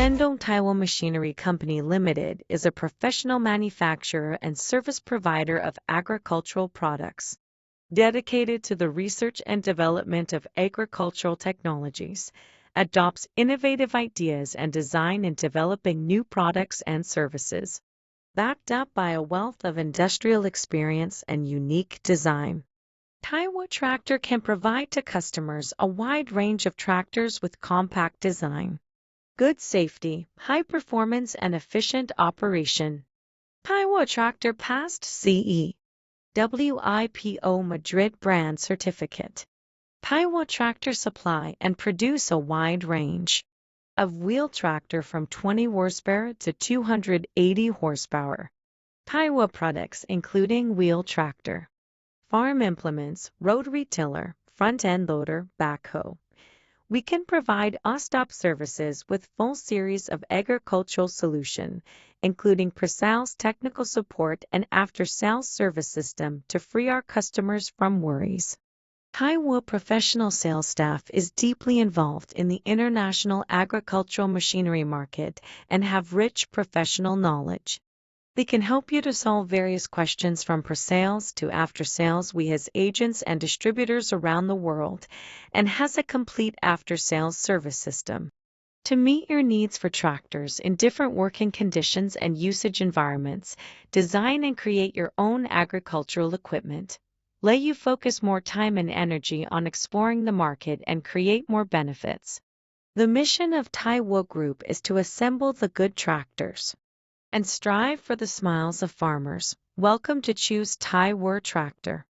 Shandong TAVOL Machinery Company Limited is a professional manufacturer and service provider of agricultural products, dedicated to the research and development of agricultural technologies, adopts innovative ideas and design in developing new products and services, backed up by a wealth of industrial experience and unique design. TAVOL Tractor can provide to customers a wide range of tractors with compact design, good safety, high performance, and efficient operation. TAVOL Tractor passed CE WIPO Madrid brand certificate. TAVOL Tractor supply and produce a wide range of wheel tractor from 20 horsepower to 280 horsepower. TAVOL products including wheel tractor, farm implements, rotary tiller, front-end loader, backhoe. We can provide one-stop services with full series of agricultural solution, including pre-sales technical support and after-sales service system to free our customers from worries. TAVOL professional sales staff is deeply involved in the international agricultural machinery market and have rich professional knowledge. They can help you to solve various questions from pre-sales to after-sales. We has agents and distributors around the world and has a complete after-sales service system to meet your needs for tractors in different working conditions and usage environments. Design and create your own agricultural equipment. Let you focus more time and energy on exploring the market and create more benefits. The mission of TAVOL Group is to assemble the good tractors and strive for the smiles of farmers. Welcome to choose TAVOL Tractor.